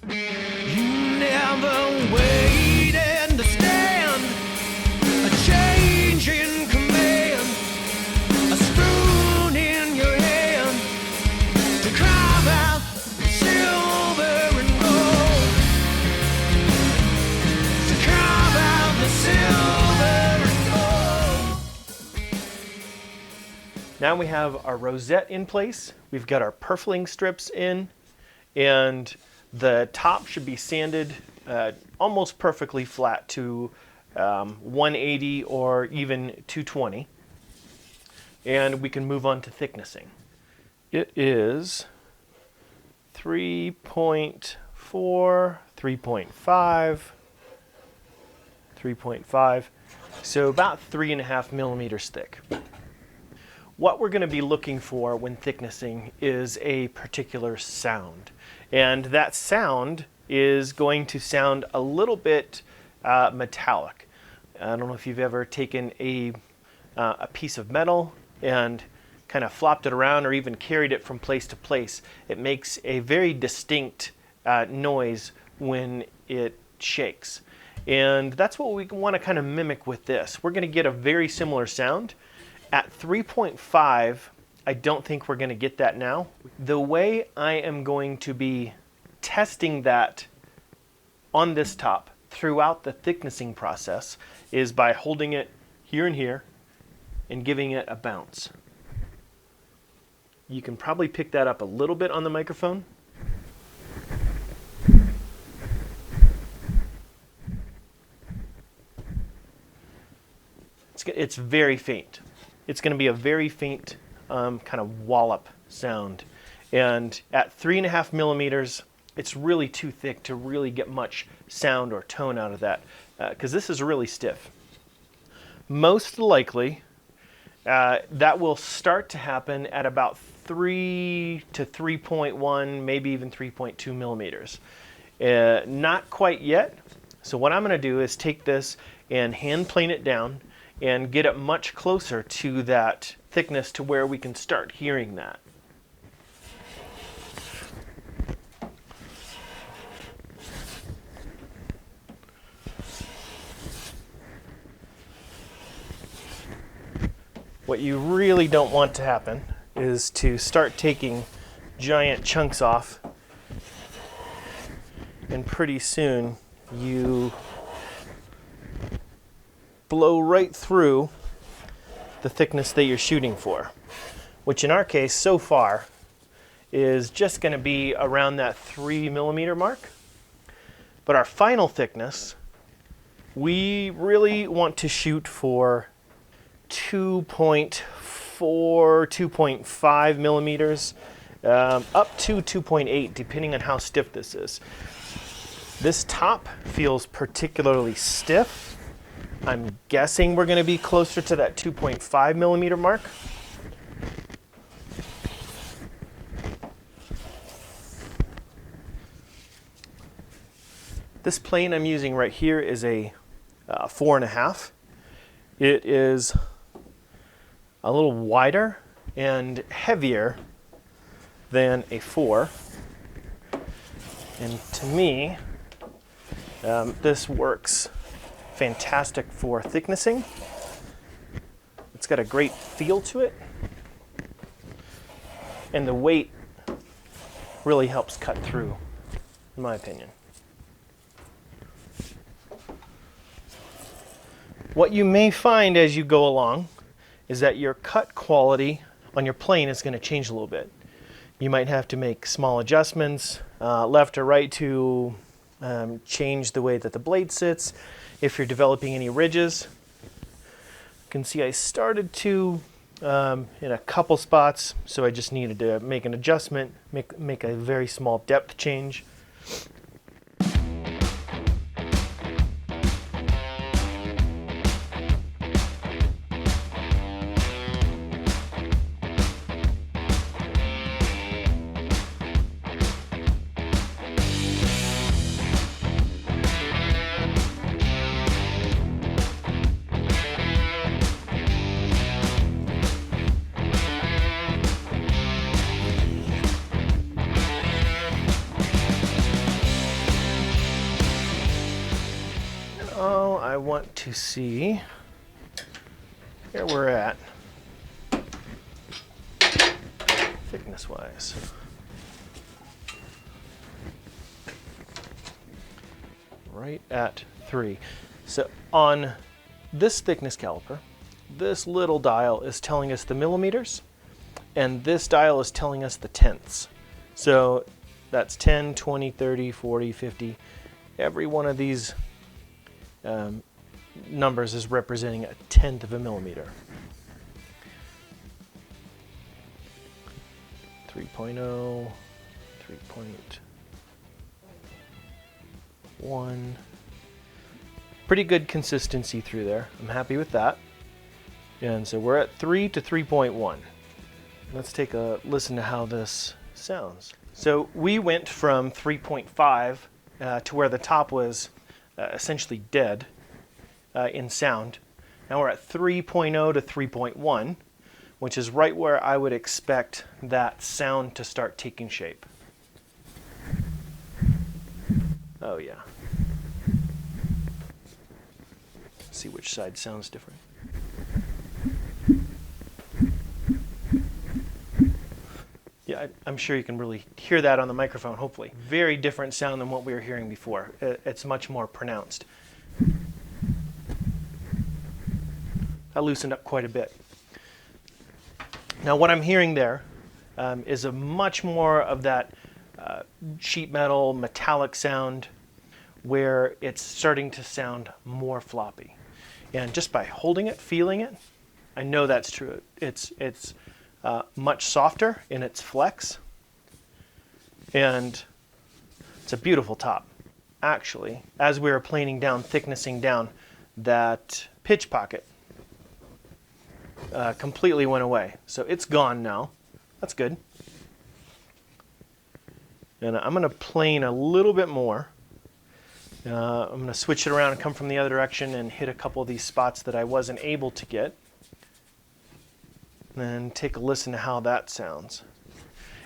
You never wait and understand a change in command, a spoon in your hand to carve out silver and gold, to carve out the silver and gold. Now we have our rosette in place. We've got our purfling strips in, and the top should be sanded almost perfectly flat to 180 or even 220. And we can move on to thicknessing. It is 3.4, 3.5, 3.5, so about 3.5 millimeters thick. What we're going to be looking for when thicknessing is a particular sound. And that sound is going to sound a little bit metallic. I don't know if you've ever taken a piece of metal and kind of flopped it around or even carried it from place to place. It makes a very distinct noise when it shakes. And that's what we want to kind of mimic with this. We're going to get a very similar sound. At 3.5, I don't think we're going to get that now. The way I am going to be testing that on this top throughout the thicknessing process is by holding it here and here and giving it a bounce. You can probably pick that up a little bit on the microphone. It's very faint. It's going to be a very faint kind of wallop sound. And at 3.5 millimeters, it's really too thick to really get much sound or tone out of that, because this is really stiff. Most likely, that will start to happen at about 3 to 3.1, maybe even 3.2 millimeters. Not quite yet. So what I'm going to do is take this and hand plane it down and get it much closer to that thickness to where we can start hearing that. What you really don't want to happen is to start taking giant chunks off, and pretty soon you blow right through the thickness that you're shooting for, which in our case so far is just going to be around that 3 millimeter mark. But our final thickness, we really want to shoot for 2.4, 2.5 millimeters, up to 2.8, depending on how stiff this is. This top feels particularly stiff. I'm guessing we're going to be closer to that 2.5 millimeter mark. This plane I'm using right here is a 4.5. It is a little wider and heavier than a 4. And to me, this works fantastic for thicknessing. It's got a great feel to it, and the weight really helps cut through, in my opinion. What you may find as you go along is that your cut quality on your plane is going to change a little bit. You might have to make small adjustments, left or right, to change the way that the blade sits. If you're developing any ridges, you can see I started to in a couple spots, so I just needed to make an adjustment, make a very small depth change. I want to see where we're at thickness wise. Right at 3. So on this thickness caliper, this little dial is telling us the millimeters, and this dial is telling us the tenths. So that's 10, 20, 30, 40, 50. Every one of these numbers is representing a tenth of a millimeter. 3.0, 3.1. Pretty good consistency through there. I'm happy with that. And so we're at 3 to 3.1. Let's take a listen to how this sounds. So we went from 3.5 to where the top was essentially dead in sound. Now we're at 3.0 to 3.1, which is right where I would expect that sound to start taking shape. Oh yeah. Let's see which side sounds different. Yeah, I'm sure you can really hear that on the microphone, hopefully. Very different sound than what we were hearing before. It's much more pronounced. I loosened up quite a bit. Now what I'm hearing there is a much more of that sheet metal metallic sound where it's starting to sound more floppy. And just by holding it, feeling it, I know that's true. It's much softer in its flex, and it's a beautiful top. Actually, as we were planing down, thicknessing down, that pitch pocket completely went away. So it's gone now. That's good. And I'm going to plane a little bit more. I'm going to switch it around and come from the other direction and hit a couple of these spots that I wasn't able to get. Then take a listen to how that sounds.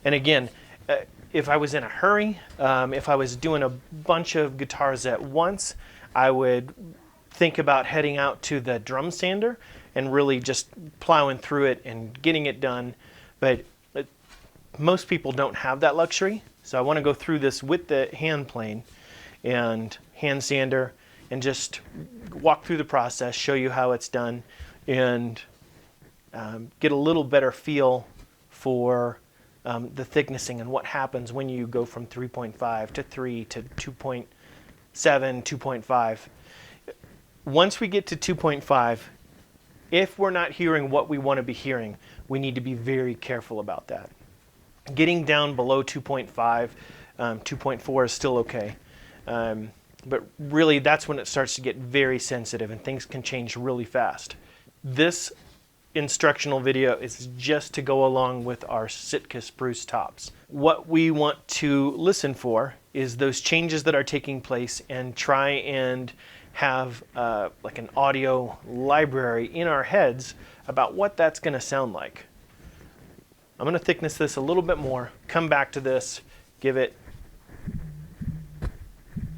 And again, if I was in a hurry, if I was doing a bunch of guitars at once, I would think about heading out to the drum sander and really just plowing through it and getting it done. But most people don't have that luxury. So I want to go through this with the hand plane and hand sander and just walk through the process, show you how it's done, and get a little better feel for the thicknessing and what happens when you go from 3.5 to 3 to 2.7, 2.5. Once we get to 2.5, if we're not hearing what we want to be hearing, we need to be very careful about that. Getting down below 2.5, 2.4 is still okay. But really, that's when it starts to get very sensitive and things can change really fast. This instructional video is just to go along with our Sitka spruce tops. What we want to listen for is those changes that are taking place and try and have like an audio library in our heads about what that's going to sound like. I'm going to thickness this a little bit more, come back to this, give it a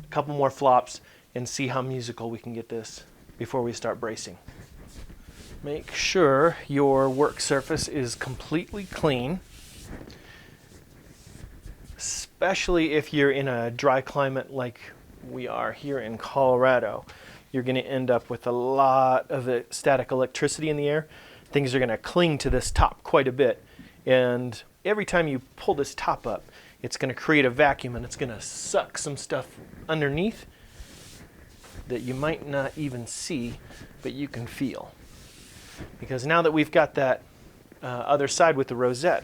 couple more flops, and see how musical we can get this before we start bracing. Make sure your work surface is completely clean, especially if you're in a dry climate like we are here in Colorado. You're going to end up with a lot of static electricity in the air. Things are going to cling to this top quite a bit, and every time you pull this top up, it's going to create a vacuum and it's going to suck some stuff underneath that you might not even see, but you can feel. Because now that we've got that other side with the rosette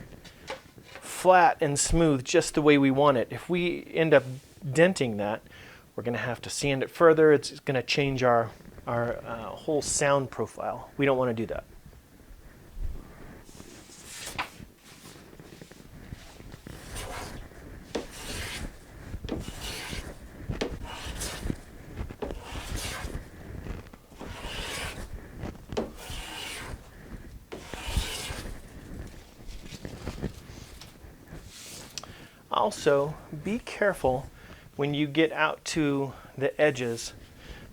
flat and smooth just the way we want it, if we end up denting that, we're going to have to sand it further. It's going to change our whole sound profile. We don't want to do that. Also, be careful when you get out to the edges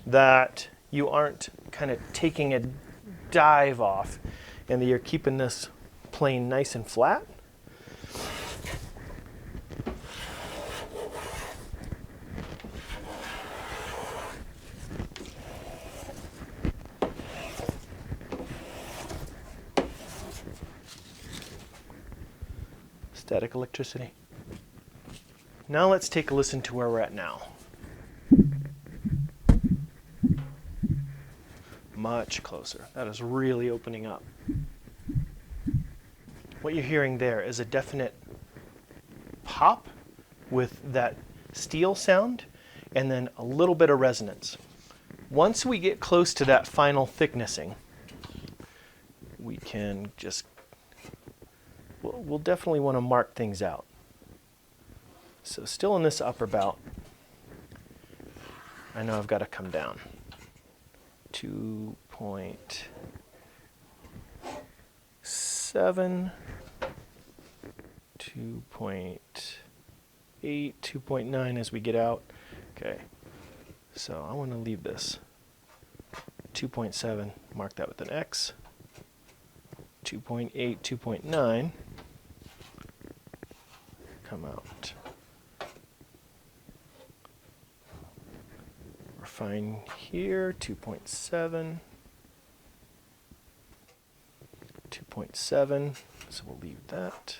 that you aren't kind of taking a dive off and that you're keeping this plane nice and flat. Static electricity. Now let's take a listen to where we're at now. Much closer. That is really opening up. What you're hearing there is a definite pop with that steel sound and then a little bit of resonance. Once we get close to that final thicknessing, we can just, we'll definitely want to mark things out. So still in this upper bout, I know I've got to come down. 2.7, 2.8, 2.9 as we get out. Okay, so I want to leave this 2.7, mark that with an X. 2.8, 2.9, come out. Refine here, 2.7, 2.7, so we'll leave that.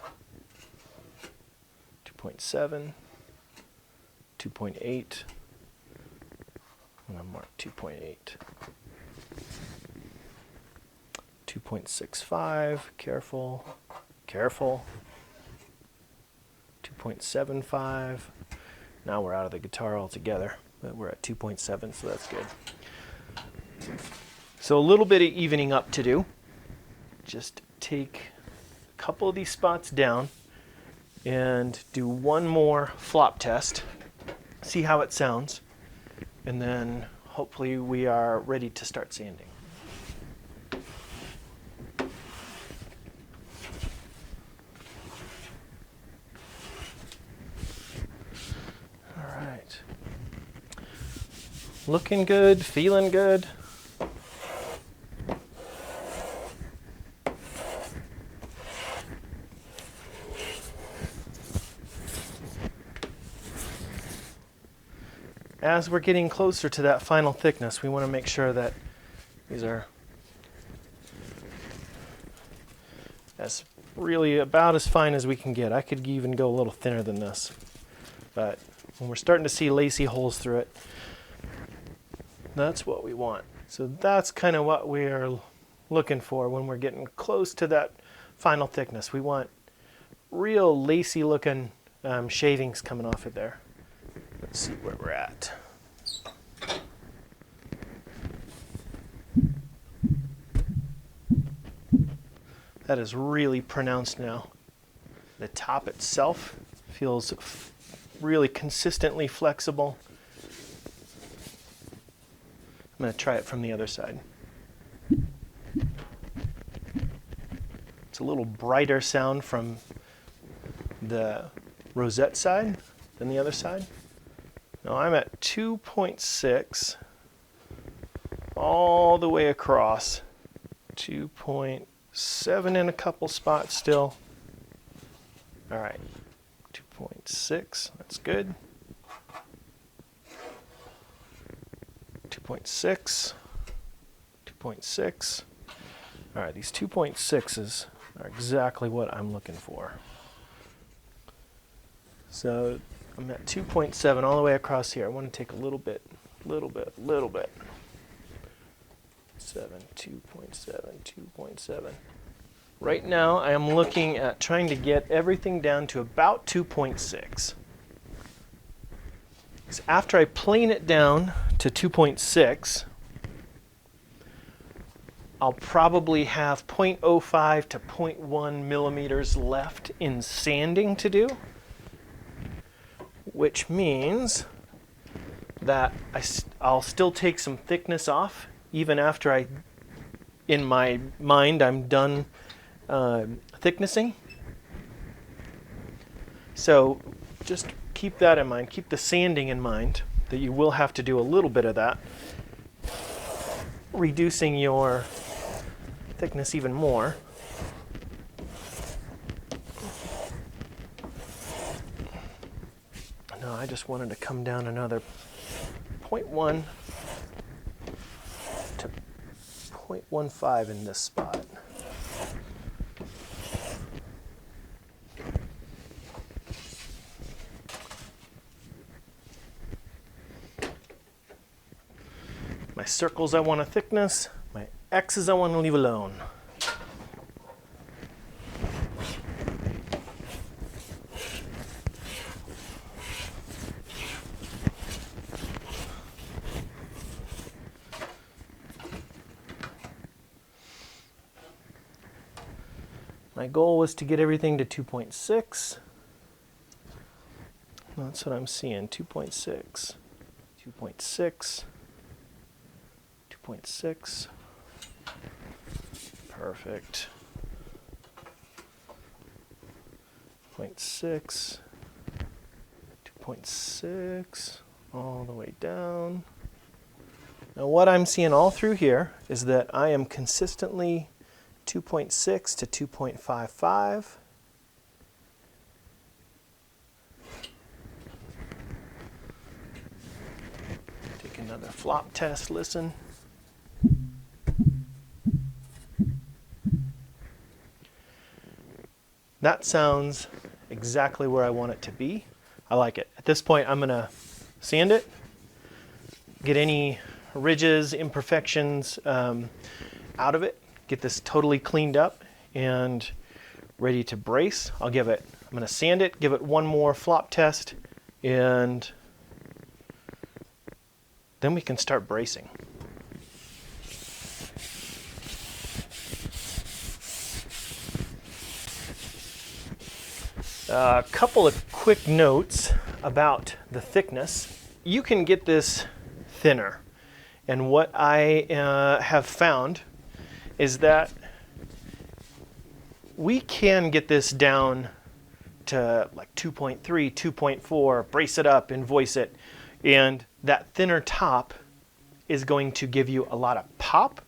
2.7, 2.8, and I'll mark 2.8. 2.65, careful, careful. 2.75, now we're out of the guitar altogether, but we're at 2.7, so that's good. So a little bit of evening up to do. Just take a couple of these spots down and do one more flop test, see how it sounds, and then hopefully we are ready to start sanding. Looking good, feeling good. As we're getting closer to that final thickness, we want to make sure that these are as really about as fine as we can get. I could even go a little thinner than this, but when we're starting to see lacy holes through it, that's what we want. So that's kind of what we're looking for when we're getting close to that final thickness. We want real lacy looking shavings coming off of there. Let's see where we're at. That is really pronounced now. The top itself feels really consistently flexible. I'm going to try it from the other side. It's a little brighter sound from the rosette side than the other side. Now I'm at 2.6 all the way across. 2.7 in a couple spots still. All right, 2.6, that's good. 2.6, 2.6. All right, these 2.6s are exactly what I'm looking for. So I'm at 2.7 all the way across here. I want to take a little bit. 7, 2.7, 2.7. Right now I am looking at trying to get everything down to about 2.6. Because after I plane it down to 2.6, I'll probably have 0.05 to 0.1 millimeters left in sanding to do, which means that I'll still take some thickness off even after in my mind, I'm done thicknessing. So just keep that in mind. Keep the sanding in mind, that you will have to do a little bit of that. reducing your thickness even more. No, I just wanted to come down another 0.1 to 0.15 in this spot. My circles I want a thickness, my X's I want to leave alone. My goal was to get everything to 2.6. That's what I'm seeing, 2.6, 2.6. 2.6. Perfect. 0.6. 2.6. All the way down. Now what I'm seeing all through here is that I am consistently 2.6 to 2.55. Take another flop test, listen. That sounds exactly where I want it to be. I like it. At this point, I'm going to sand it, get any ridges, imperfections out of it, get this totally cleaned up and ready to brace. I'm going to sand it, give it one more flop test, and then we can start bracing. A couple of quick notes about the thickness. You can get this thinner, and what I have found is that we can get this down to like 2.3, 2.4, brace it up and voice it, and that thinner top is going to give you a lot of pop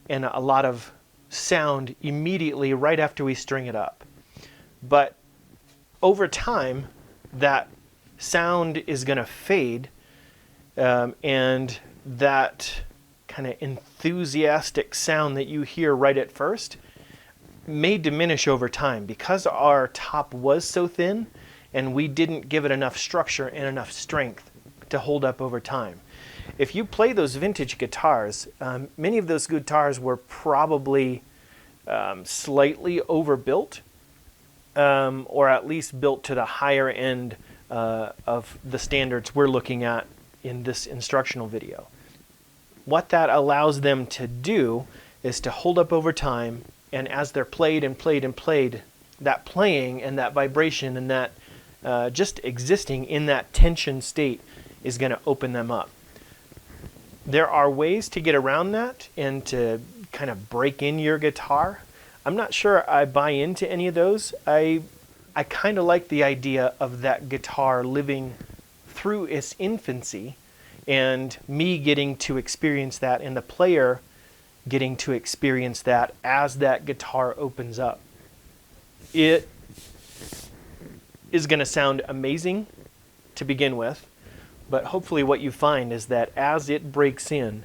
and a lot of sound immediately right after we string it up. But over time, that sound is going to fade, and that kind of enthusiastic sound that you hear right at first may diminish over time because our top was so thin and we didn't give it enough structure and enough strength to hold up over time. If you play those vintage guitars, many of those guitars were probably slightly overbuilt, or at least built to the higher end of the standards we're looking at in this instructional video. What that allows them to do is to hold up over time, and as they're played and played and played, that playing and that vibration and that just existing in that tension state is going to open them up. There are ways to get around that and to kind of break in your guitar. I'm not sure I buy into any of those. I kind of like the idea of that guitar living through its infancy and me getting to experience that and the player getting to experience that as that guitar opens up. It is going to sound amazing to begin with, but hopefully what you find is that as it breaks in,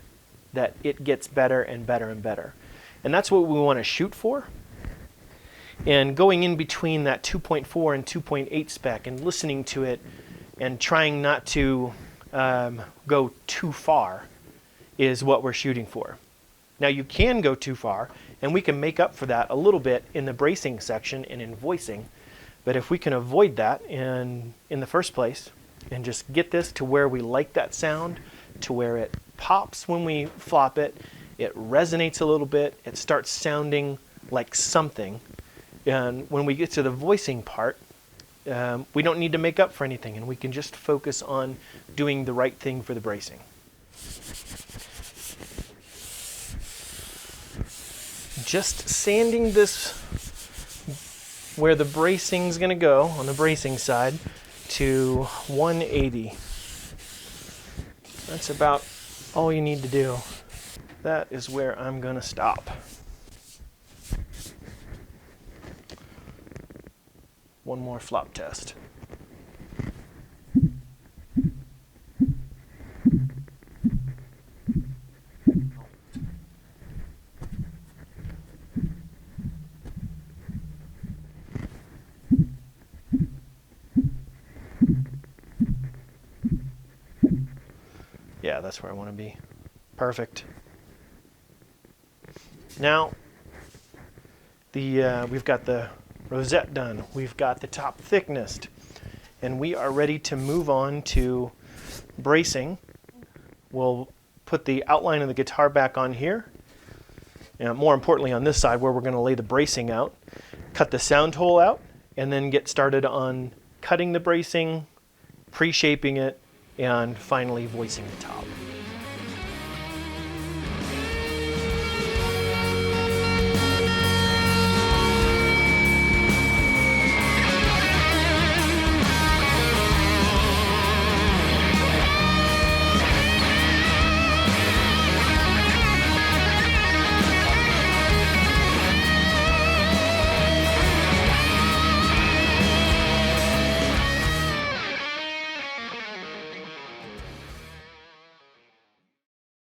that it gets better and better and better. And that's what we want to shoot for. And going in between that 2.4 and 2.8 spec and listening to it and trying not to go too far is what we're shooting for. Now you can go too far, and we can make up for that a little bit in the bracing section and in voicing. But if we can avoid that in the first place and just get this to where we like that sound, to where it pops when we flop it, it resonates a little bit, it starts sounding like something. And when we get to the voicing part, we don't need to make up for anything, and we can just focus on doing the right thing for the bracing. Just sanding this where the bracing's going to go on the bracing side to 180. That's about all you need to do. that is where I'm going to stop. One more flop test. Yeah, that's where I want to be. Perfect. Now, we've got the rosette done. We've got the top thickness. And we are ready to move on to bracing. We'll put the outline of the guitar back on here. And more importantly on this side where we're going to lay the bracing out. Cut the sound hole out and then get started on cutting the bracing, pre-shaping it, and finally voicing the top.